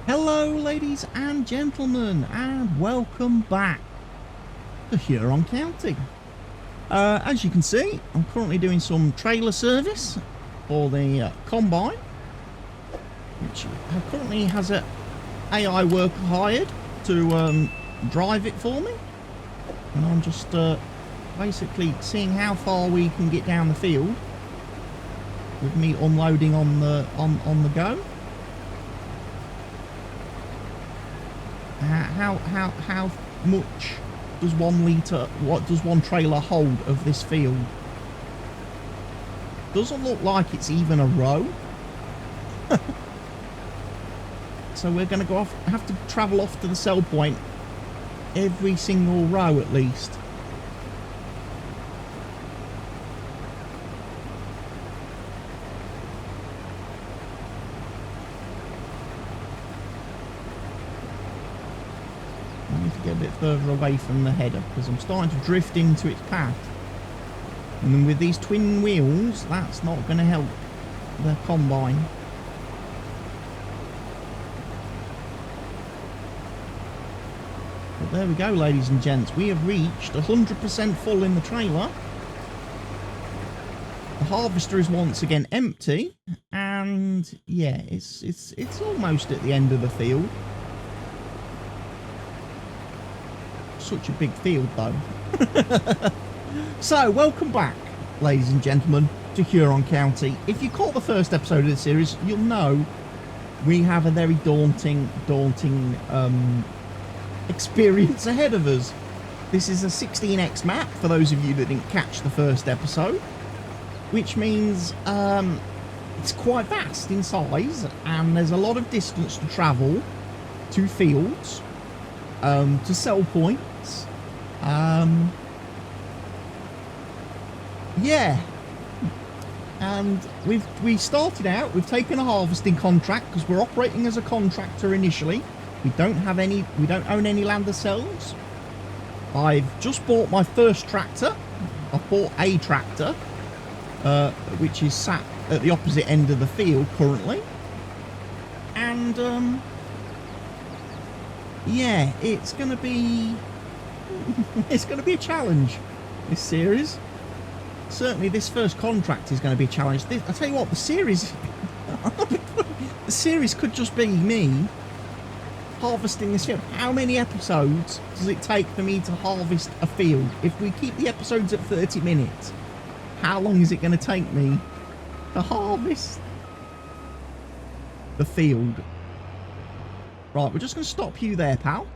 Hello ladies and gentlemen, and welcome back to Huron County. As you can see, I'm currently doing some trailer service for the combine, which currently has a AI worker hired to drive it for me, and I'm just basically seeing how far we can get down the field with me unloading on the go. How much does 1 litre, what does one trailer hold of this field? Doesn't look like it's even a row. So we're going to go off, have to travel off to the sell point every single row at least. Get a bit further away from the header because I'm starting to drift into its path, and then with these twin wheels that's not going to help the combine. But there we go, ladies and gents, we have reached 100% full in the trailer. The harvester is once again empty, and yeah, it's almost at the end of the field. Such a big field though. So welcome back, ladies and gentlemen, to Huron County. If you caught the first episode of the series, you'll know we have a very daunting experience ahead of us. This is a 16x map for those of you that didn't catch the first episode, which means it's quite vast in size, and there's a lot of distance to travel to fields, to sell points. Yeah, and we started out, we've taken a harvesting contract because we're operating as a contractor initially. We don't own any land ourselves. I've just bought my first tractor. I've bought a tractor, which is sat at the opposite end of the field currently, and yeah, it's gonna be a challenge, this series. Certainly this first contract is going to be a challenge. I tell you what, the series could just be me harvesting this field. How many episodes does it take for me to harvest a field? If we keep the episodes at 30 minutes, how long is it going to take me to harvest the field? Right, we're just going to stop you there, pal.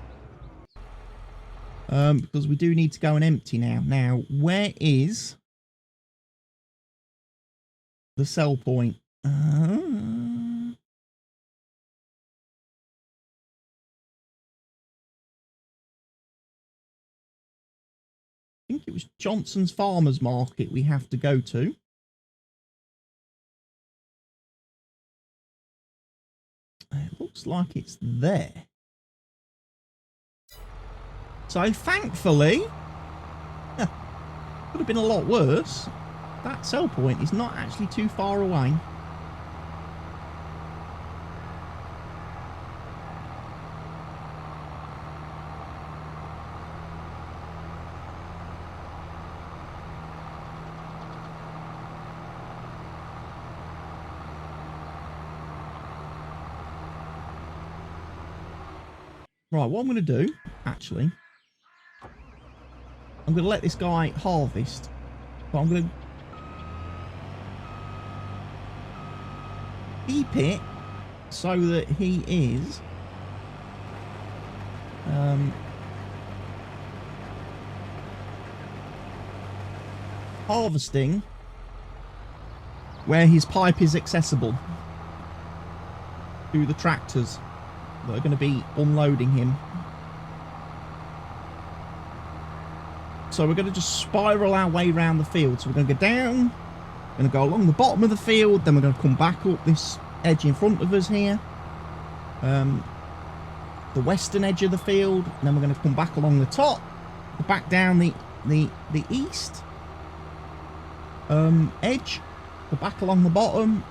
Because we do need to go and empty now. Now, where is the sell point? I think it was Johnson's Farmers Market we have to go to. It looks like it's there. So thankfully, could have been a lot worse. That sell point is not actually too far away. Right, what I'm going to do, actually, I'm going to let this guy harvest, but I'm going to keep it so that he is harvesting where his pipe is accessible to the tractors that are going to be unloading him. So we're going to just spiral our way around the field. So we're going to go down, we're going to go along the bottom of the field, then we're going to come back up this edge in front of us here, the western edge of the field, and then we're going to come back along the top, back down the east edge, go back along the bottom,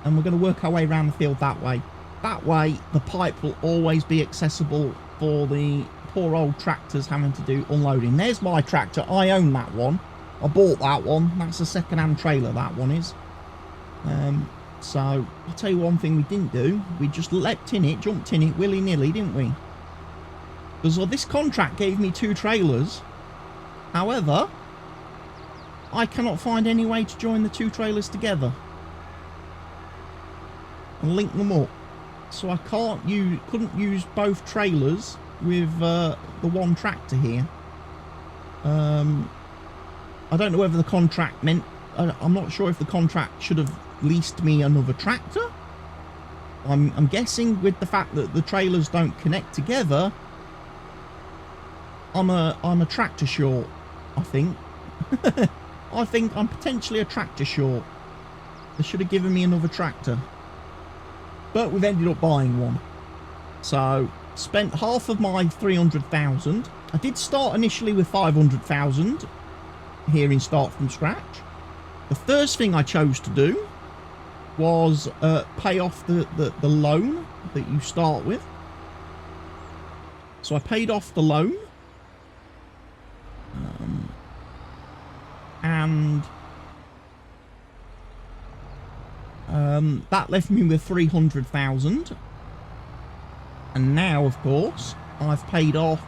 and we're going to work our way around the field that way. That way, the pipe will always be accessible for the poor old tractors having to do unloading. There's my tractor. I own that one. I bought that one. That's a second-hand trailer, that one is. So, I'll tell you one thing we didn't do. We just leapt in it, jumped in it willy-nilly, didn't we? Because this contract gave me 2 trailers. However, I cannot find any way to join the 2 trailers together and link them up. So I couldn't use both trailers with the one tractor here. I don't know whether the contract meant... I'm not sure if the contract should have leased me another tractor. I'm guessing with the fact that the trailers don't connect together, I'm a tractor short, I think. I think I'm potentially a tractor short. They should have given me another tractor. But we've ended up buying one. So, spent half of my 300,000. I did start initially with 500,000 here in Start From Scratch. The first thing I chose to do was pay off the loan that you start with. So I paid off the loan. And that left me with 300,000. And now, of course, I've paid off.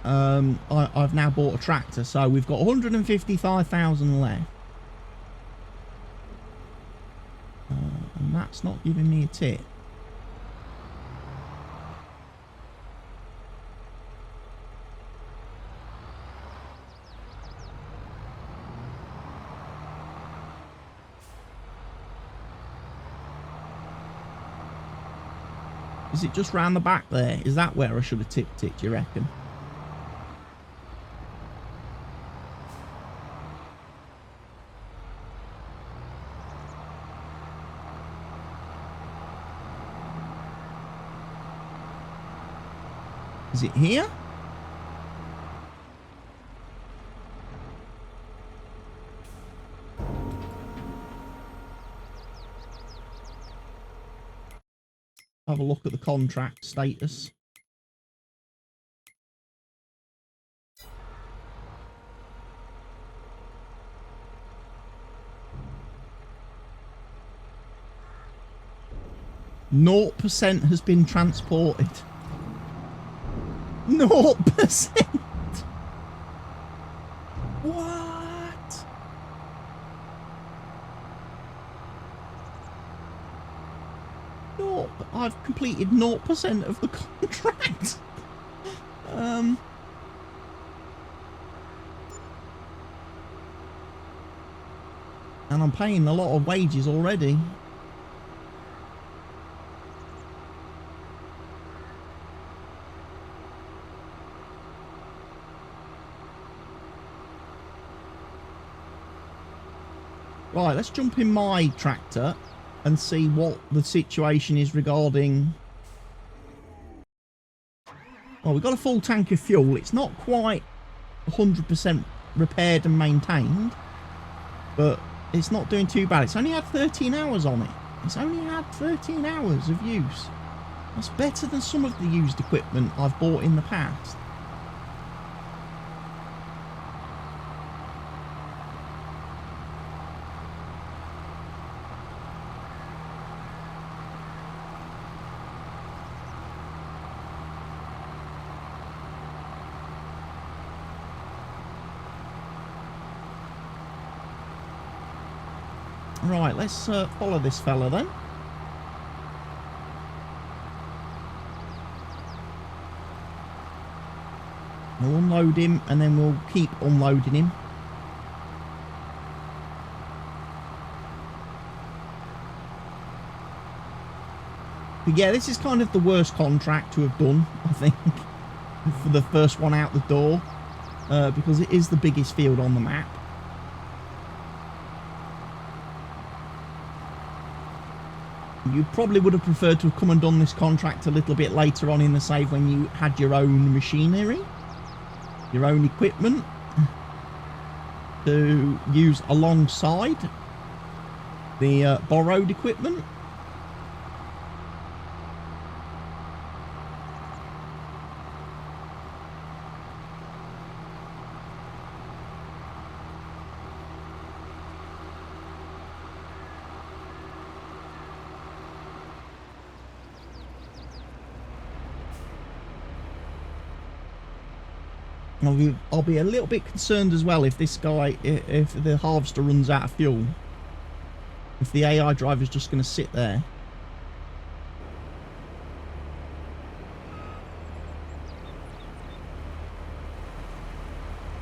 I've now bought a tractor, so we've got 155,000 left. And that's not giving me a tip. Is it just round the back there? Is that where I should have tipped it, do you reckon? Is it here? Have a look at the contract status. Naught % has been transported. 0%. What? No, I've completed 0% of the contract. And I'm paying a lot of wages already. Right, let's jump in my tractor and see what the situation is regarding... Well, we've got a full tank of fuel. It's not quite 100% repaired and maintained, but it's not doing too bad. It's only had 13 hours on it. It's only had 13 hours of use. That's better than some of the used equipment I've bought in the past. Right, let's follow this fella then. We'll unload him and then we'll keep unloading him. But yeah, this is kind of the worst contract to have done, I think, for the first one out the door, because it is the biggest field on the map. You probably would have preferred to have come and done this contract a little bit later on in the save when you had your own machinery, your own equipment to use alongside the borrowed equipment. I'll be a little bit concerned as well if this guy, if the harvester runs out of fuel. If the AI driver's just going to sit there.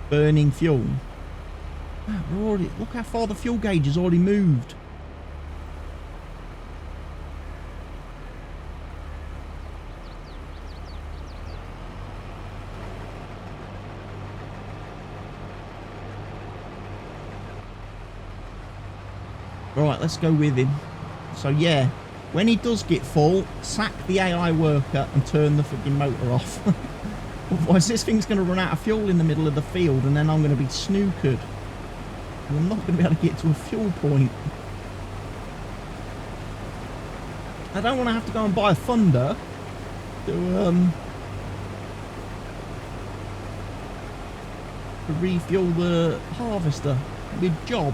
Burning fuel. Wow, we're already, look how far the fuel gauge has already moved. Right, let's go with him. So yeah, when he does get full, sack the AI worker and turn the freaking motor off. Otherwise this thing's going to run out of fuel in the middle of the field and then I'm going to be snookered. And I'm not going to be able to get to a fuel point. I don't want to have to go and buy a Thunder to refuel the harvester mid-job.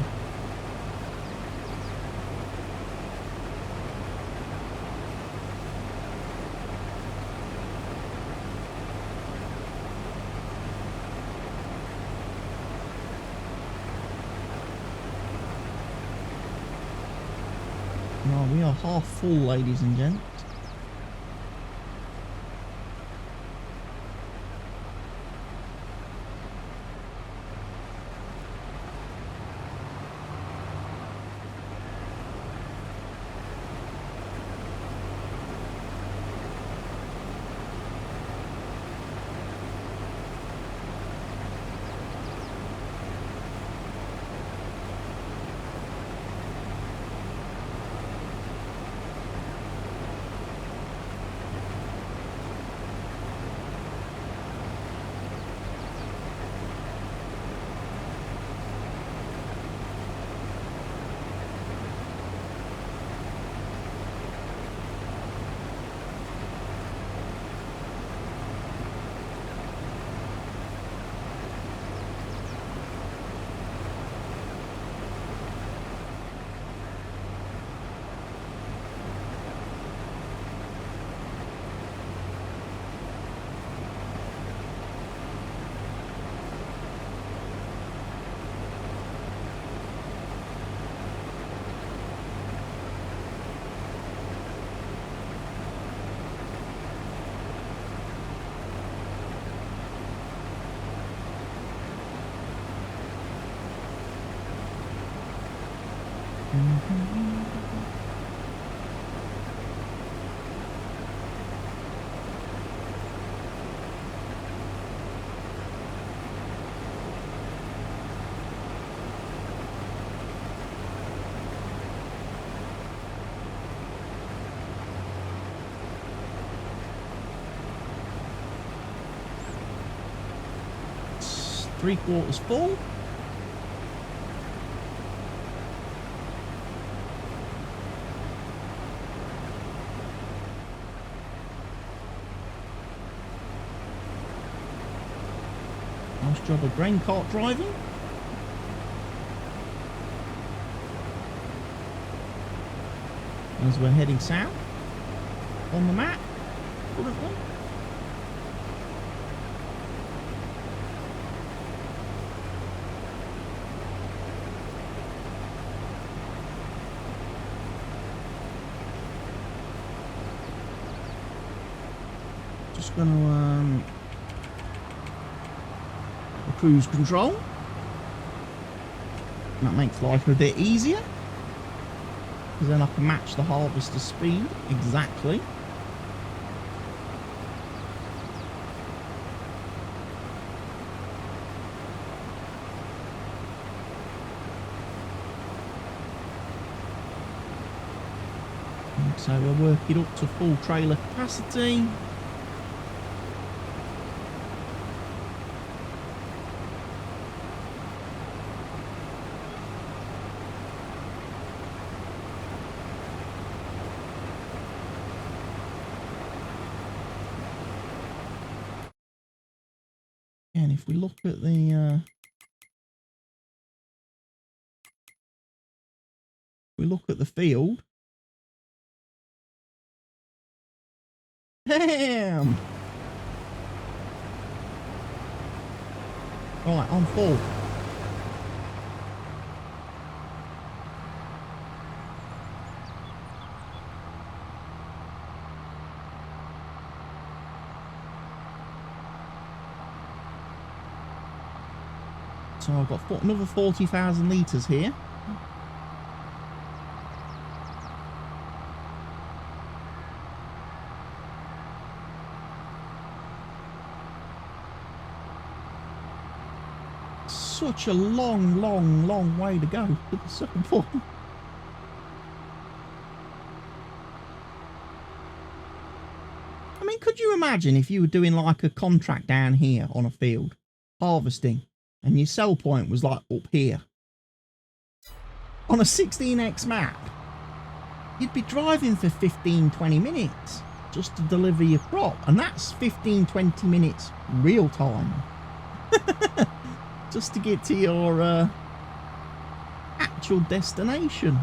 Oh, we are half full, ladies and gents. It's 3/4 full. Nice job of grain cart driving. As we're heading south on the map currently. Just gonna cruise control. That makes life a bit easier, because then I can match the harvester speed exactly. And so we'll work it up to full trailer capacity. And if we look at the field, damn, Right, on full. So I've got another 40,000 litres here. Such a long way to go to the second point. I mean, could you imagine if you were doing like a contract down here on a field, harvesting, and your sell point was like up here? On a 16x map, you'd be driving for 15-20 minutes just to deliver your crop, and that's 15-20 minutes real time. Just to get to your actual destination.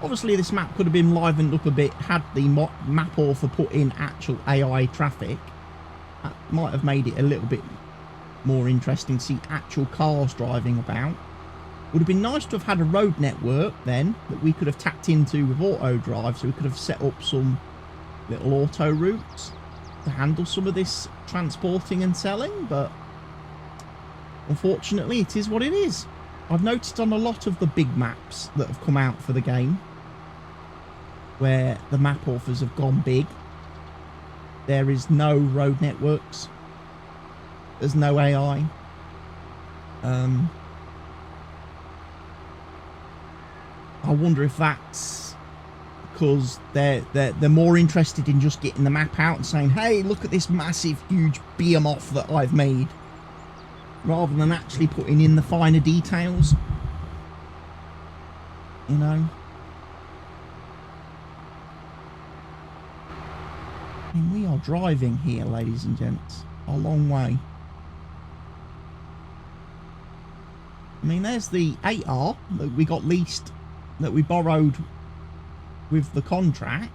Obviously this map could have been livened up a bit had the map author put in actual AI traffic. That might have made it a little bit more interesting to see actual cars driving about. Would have been nice to have had a road network then that we could have tapped into with auto drive, so we could have set up some little auto routes to handle some of this transporting and selling, but unfortunately it is what it is. I've noticed on a lot of the big maps that have come out for the game where the map authors have gone big, there is no road networks, there's no AI. I wonder if that's because they're more interested in just getting the map out and saying, hey, look at this massive, huge behemoth that I've made, rather than actually putting in the finer details. You know? I mean, we are driving here, ladies and gents, a long way. I mean, there's the 8R that we got leased, that we borrowed with the contract.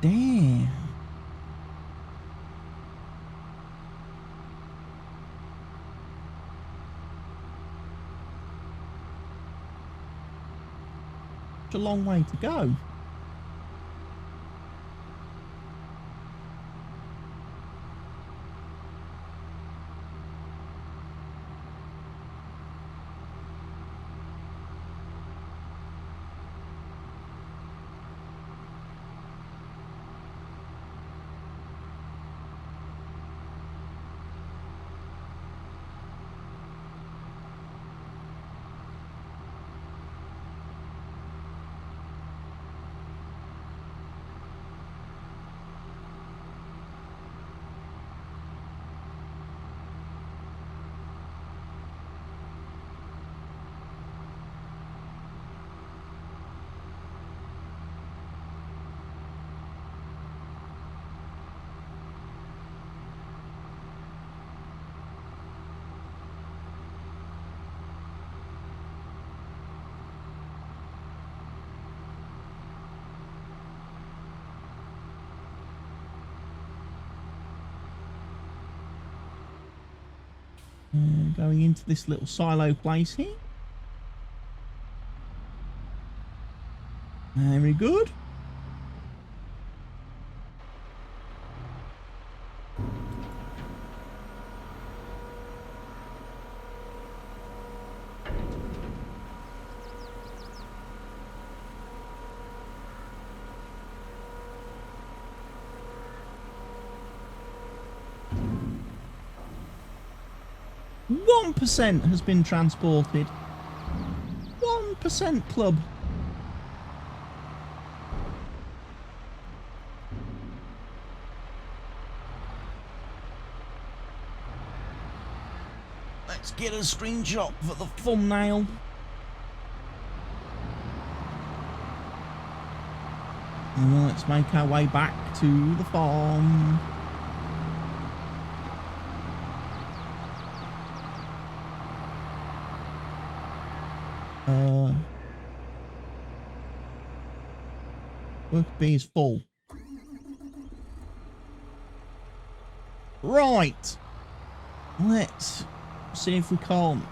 Damn. It's a long way to go. Going into this little silo place here. Very good. % has been transported. 1% club. Let's get a screenshot for the thumbnail. And let's make our way back to the farm. Worker B is full. Right. Let's see if we can't.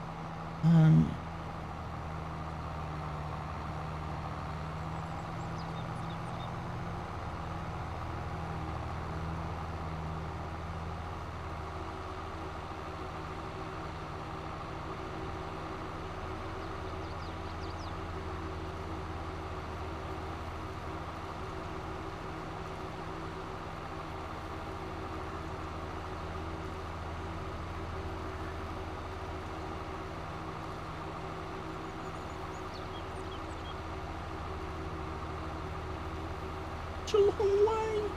Such a long way.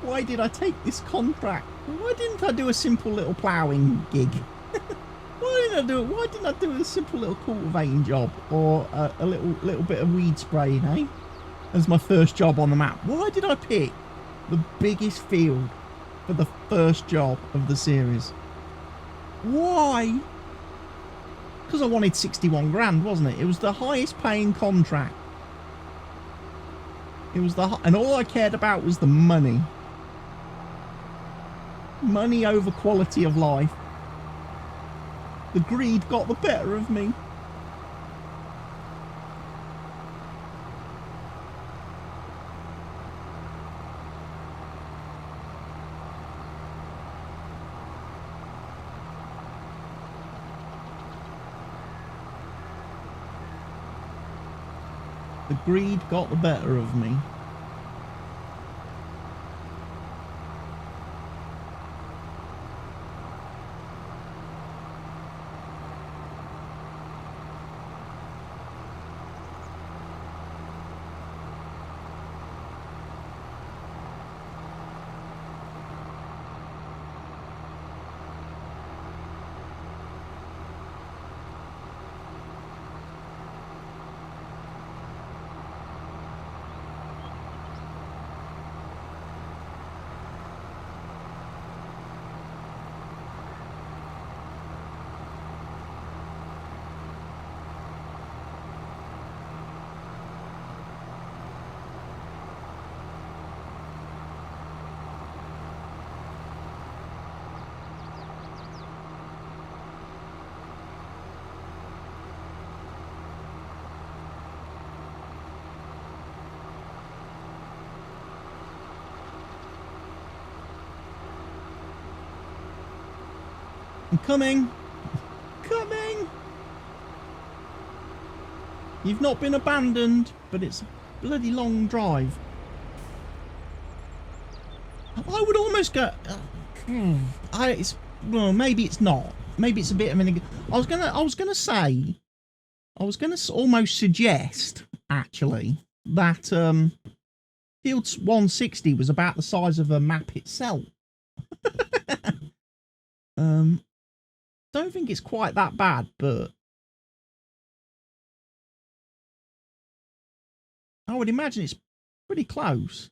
Why did I take this contract? Why didn't I do a simple little ploughing gig? Why didn't I do it? Why didn't I do a simple little cultivating job or a little bit of weed spraying, eh? As my first job on the map. Why did I pick the biggest field for the first job of the series? Why? Because I wanted 61 grand, wasn't it? It was the highest paying contract. It was and all I cared about was the money. Money over quality of life. The greed got the better of me. The greed got the better of me. I'm coming. Coming. You've not been abandoned, but it's a bloody long drive. I would almost go. Well, maybe it's not. Maybe it's a bit of an. I was gonna say. I was gonna almost suggest actually that Field 160 was about the size of a map itself. Don't think it's quite that bad, but I would imagine it's pretty close.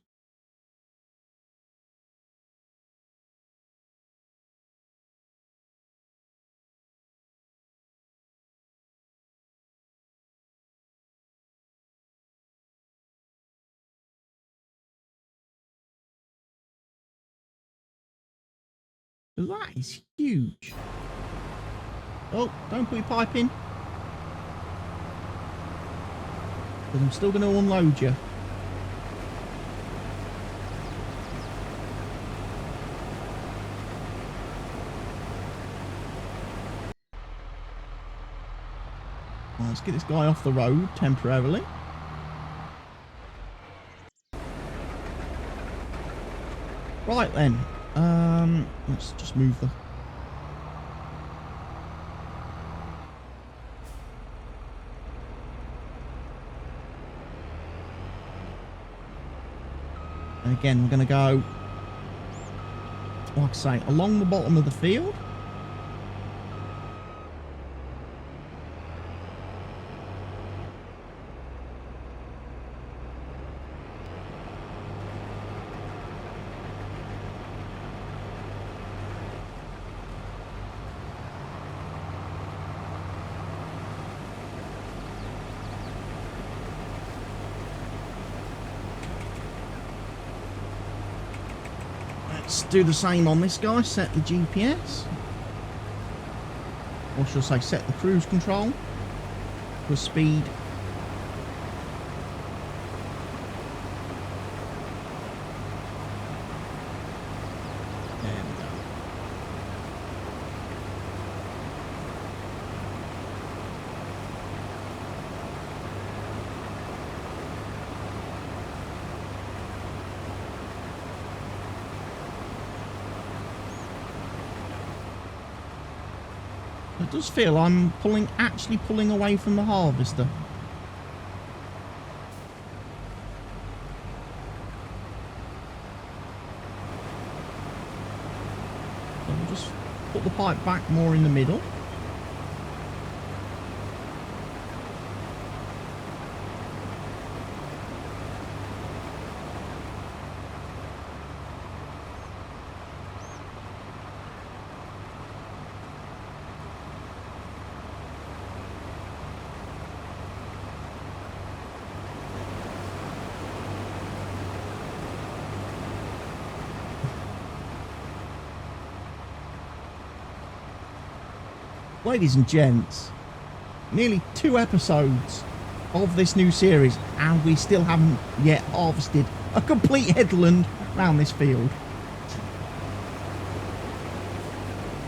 That is huge. Oh, don't put your pipe in. Because I'm still going to unload you. Well, let's get this guy off the road temporarily. Right then, let's just move the... And again, we're going to go, like I say, along the bottom of the field. Let's do the same on this guy, set the GPS, or should I say set the cruise control for speed. There we go. It does feel I'm actually pulling away from the harvester. So we'll just put the pipe back more in the middle. Ladies and gents, nearly 2 episodes of this new series and we still haven't yet harvested a complete headland around this field.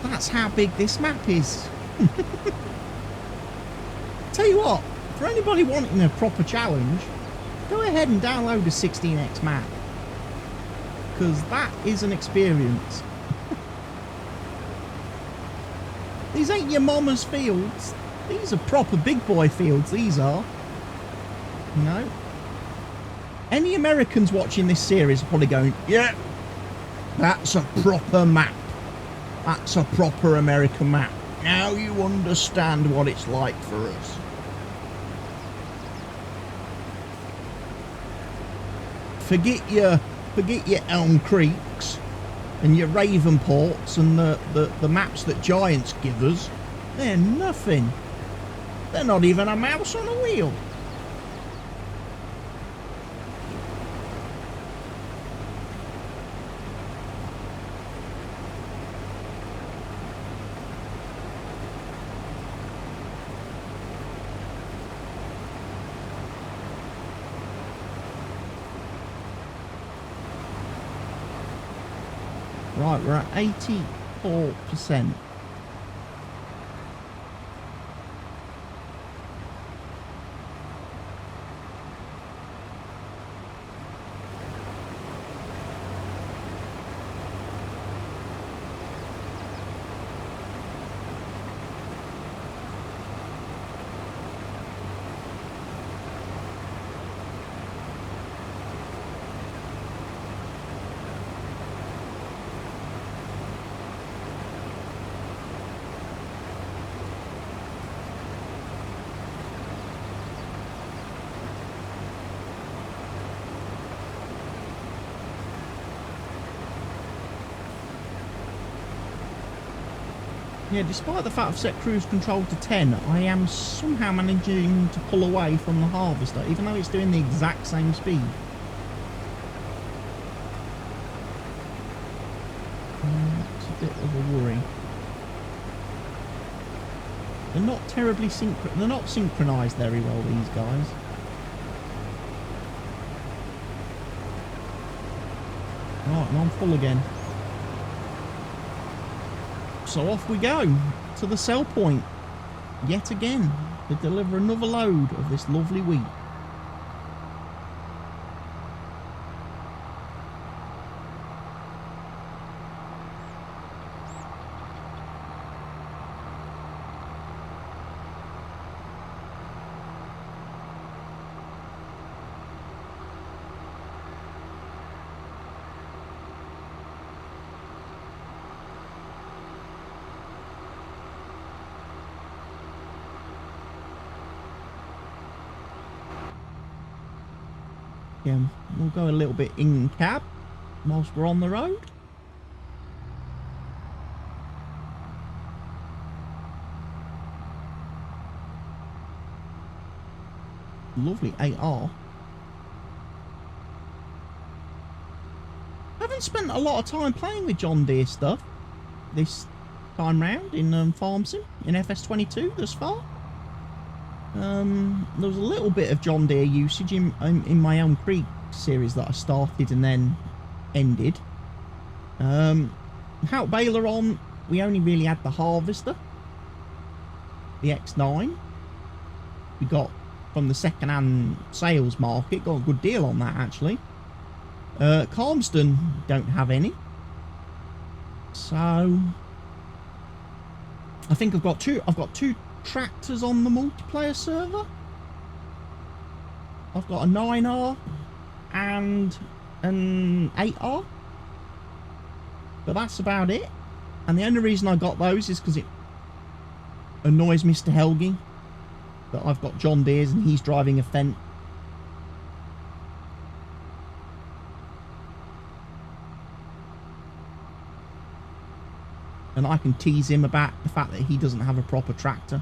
That's how big this map is. Tell you what, for anybody wanting a proper challenge, go ahead and download a 16x map, because that is an experience. These ain't your mama's fields. These are proper big boy fields, these are. You know? Any Americans watching this series are probably going, yeah, that's a proper map. That's a proper American map. Now you understand what it's like for us. Forget your Elm Creeks and your Ravenports and the maps that Giants give us. They're nothing. They're not even a mouse on a wheel. Right, we're at 84%. Yeah, despite the fact I've set cruise control to 10, I am somehow managing to pull away from the harvester, even though it's doing the exact same speed. It's a bit of a worry. They're not terribly they're not synchronised very well, these guys. Right, and I'm full again. So off we go to the sell point yet again to deliver another load of this lovely wheat. Yeah, we'll go a little bit in cab whilst we're on the road. Lovely 8R. I haven't spent a lot of time playing with John Deere stuff this time round in Farm Sim, in FS22 thus far. There was a little bit of John Deere usage in my Elm Creek series that I started and then ended. How baler on, we only really had the harvester, the X9. We got from the second-hand sales market, got a good deal on that actually. Calmston don't have any, so I think I've got two tractors on the multiplayer server. I've got a 9R and an 8R, but that's about it. And the only reason I got those is because it annoys Mr. Helgi that I've got John Deere's and he's driving a Fendt. And I can tease him about the fact that he doesn't have a proper tractor.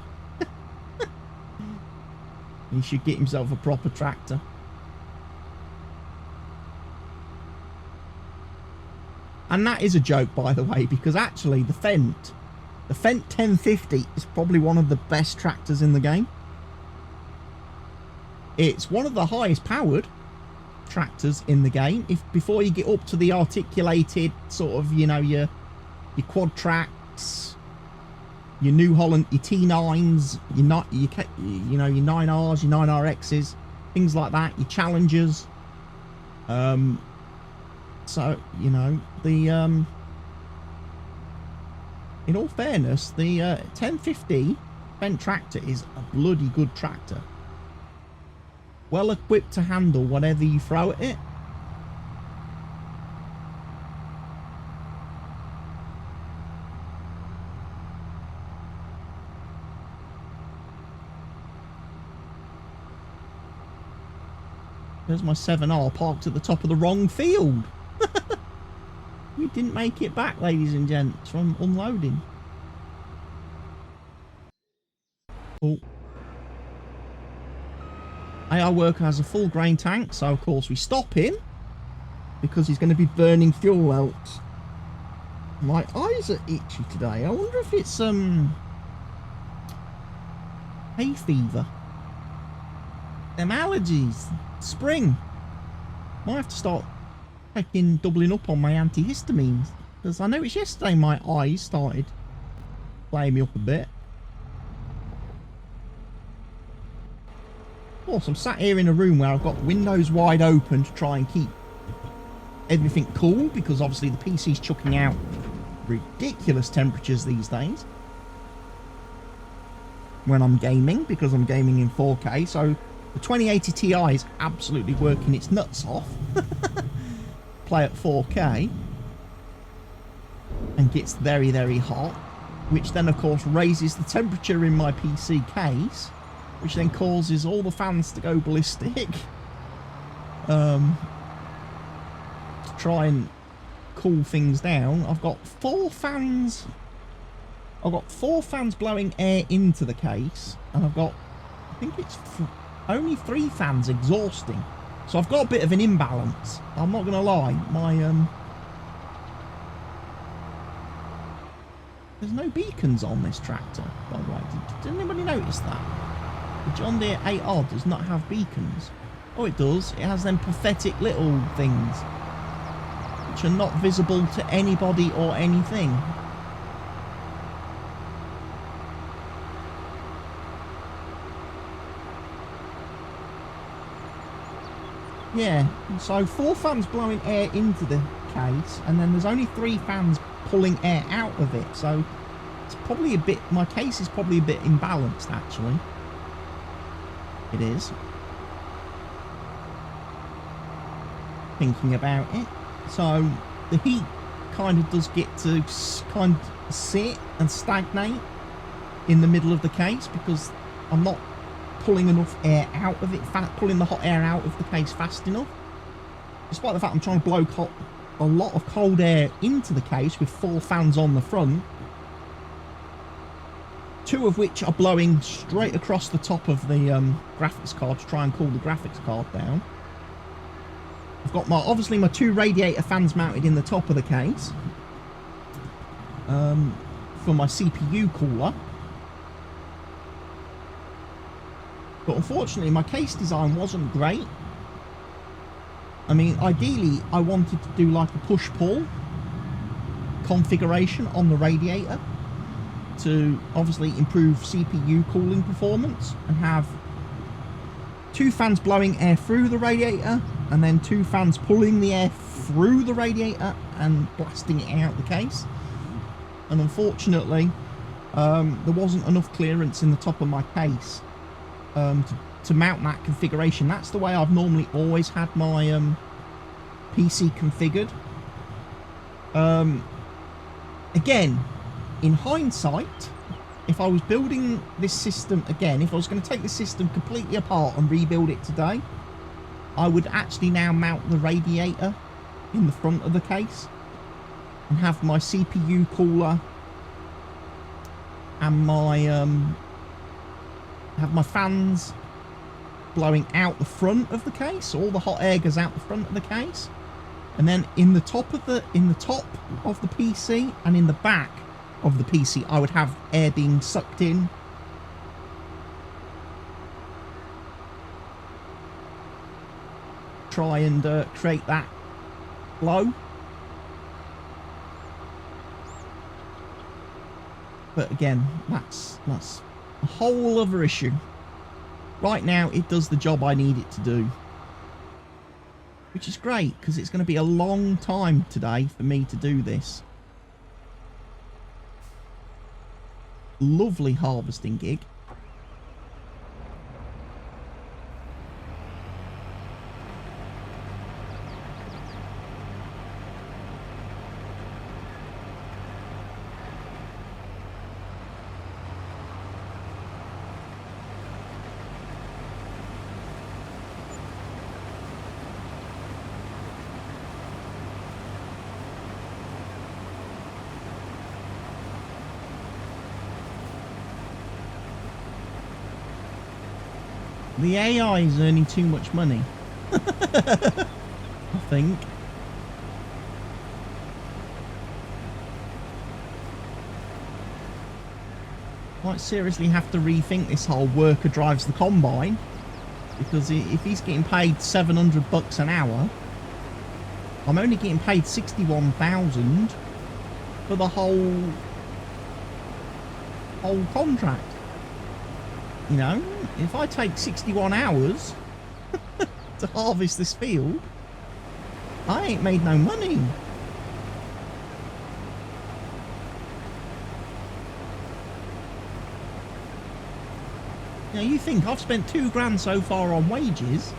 He should get himself a proper tractor. And that is a joke, by the way, because actually the Fendt 1050 is probably one of the best tractors in the game. It's one of the highest powered tractors in the game. Before you get up to the articulated sort of, you know, your quad tracks, your New Holland, your T9s, your 9Rs, your 9RXs, things like that, your Challengers. So, you know, the in all fairness, the 1050 Fendt tractor is a bloody good tractor. Well equipped to handle whatever you throw at it. There's my 7R parked at the top of the wrong field. We didn't make it back, ladies and gents, from unloading. Oh. AR worker has a full grain tank, so of course we stop him because he's going to be burning fuel out. My eyes are itchy today. I wonder if it's hay fever. Them allergies. Spring. Might have to start doubling up on my antihistamines, because I noticed yesterday my eyes started playing me up a bit. Of course, I'm sat here in a room where I've got windows wide open to try and keep everything cool, because obviously the PC's chucking out ridiculous temperatures these days when I'm gaming, because I'm gaming in 4K. So the 2080 Ti is absolutely working its nuts off. Play at 4K and gets very, very hot, which then of course raises the temperature in my PC case, which then causes all the fans to go ballistic to try and cool things down. I've got 4 fans. I've got 4 fans blowing air into the case, and I've got, I think it's only 3 fans exhausting. So I've got a bit of an imbalance. I'm not going to lie. My there's no beacons on this tractor, by the way. Did anybody notice that? The John Deere 8R does not have beacons. Oh, it does. It has them pathetic little things which are not visible to anybody or anything. Yeah, so 4 fans blowing air into the case, and then there's only 3 fans pulling air out of it. So it's probably a bit, my case is probably a bit imbalanced actually. It is. Thinking about it. So the heat kind of does get to kind of sit and stagnate in the middle of the case, because I'm not pulling enough air out of it, pulling the hot air out of the case fast enough. despite the fact I'm trying to blow a lot of cold air into the case with 4 fans on the front, 2 of which are blowing straight across the top of the graphics card to try and cool the graphics card down. I've got obviously my 2 radiator fans mounted in the top of the case for my CPU cooler. But unfortunately my case design wasn't great. I mean, ideally I wanted to do like a push-pull configuration on the radiator to obviously improve CPU cooling performance, and have 2 fans blowing air through the radiator and then 2 fans pulling the air through the radiator and blasting it out the case. And unfortunately there wasn't enough clearance in the top of my case to mount that configuration. That's the way I've normally always had my PC configured. Again, in hindsight, if I was building this system again, if I was going to take this system completely apart and rebuild it today, I would actually now mount the radiator in the front of the case and have my CPU cooler and my have my fans blowing out the front of the case. All the hot air goes out the front of the case, and then in the top of the PC and in the back of the PC I would have air being sucked in. Try and create that flow. But again, that's a whole other issue. Right now it does the job I need it to do, which is great because it's going to be a long time today for me to do this. Lovely harvesting gig. The AI is earning too much money. I think. Might seriously have to rethink this whole worker drives the combine, because if he's getting paid $700 an hour, I'm only getting paid 61,000 for the whole contract. You know, if I take 61 hours to harvest this field, I ain't made no money. Now you think I've spent £2,000 so far on wages,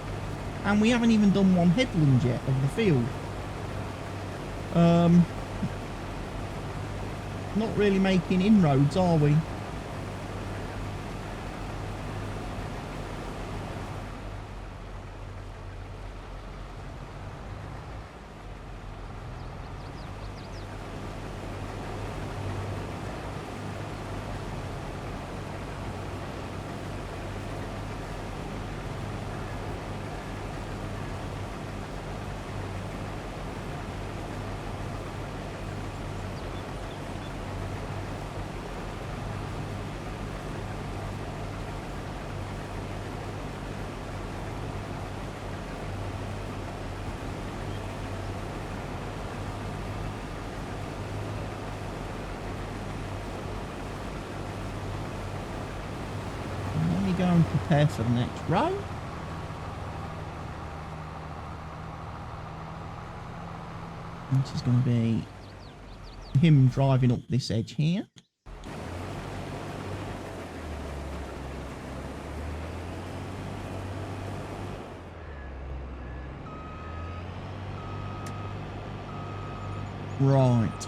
and we haven't even done one headland yet of the field. Not really making inroads, are we? Go and prepare for the next row. Which is going to be him driving up this edge here. Right.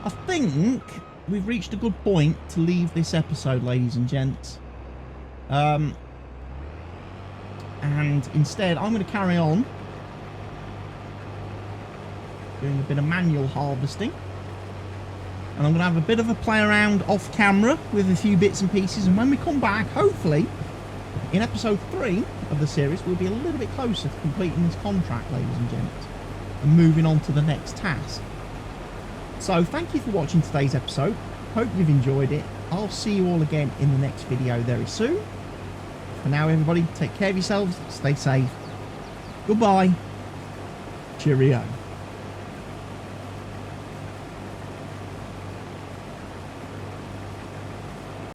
I think we've reached a good point to leave this episode, ladies and gents. And instead I'm going to carry on doing a bit of manual harvesting. And I'm going to have a bit of a play around off camera with a few bits and pieces. And when we come back, hopefully, in episode 3 of the series, we'll be a little bit closer to completing this contract, ladies and gents, and moving on to the next task. So thank you for watching today's episode. Hope you've enjoyed it. I'll see you all again in the next video very soon. For now, everybody, take care of yourselves, stay safe. Goodbye. Cheerio.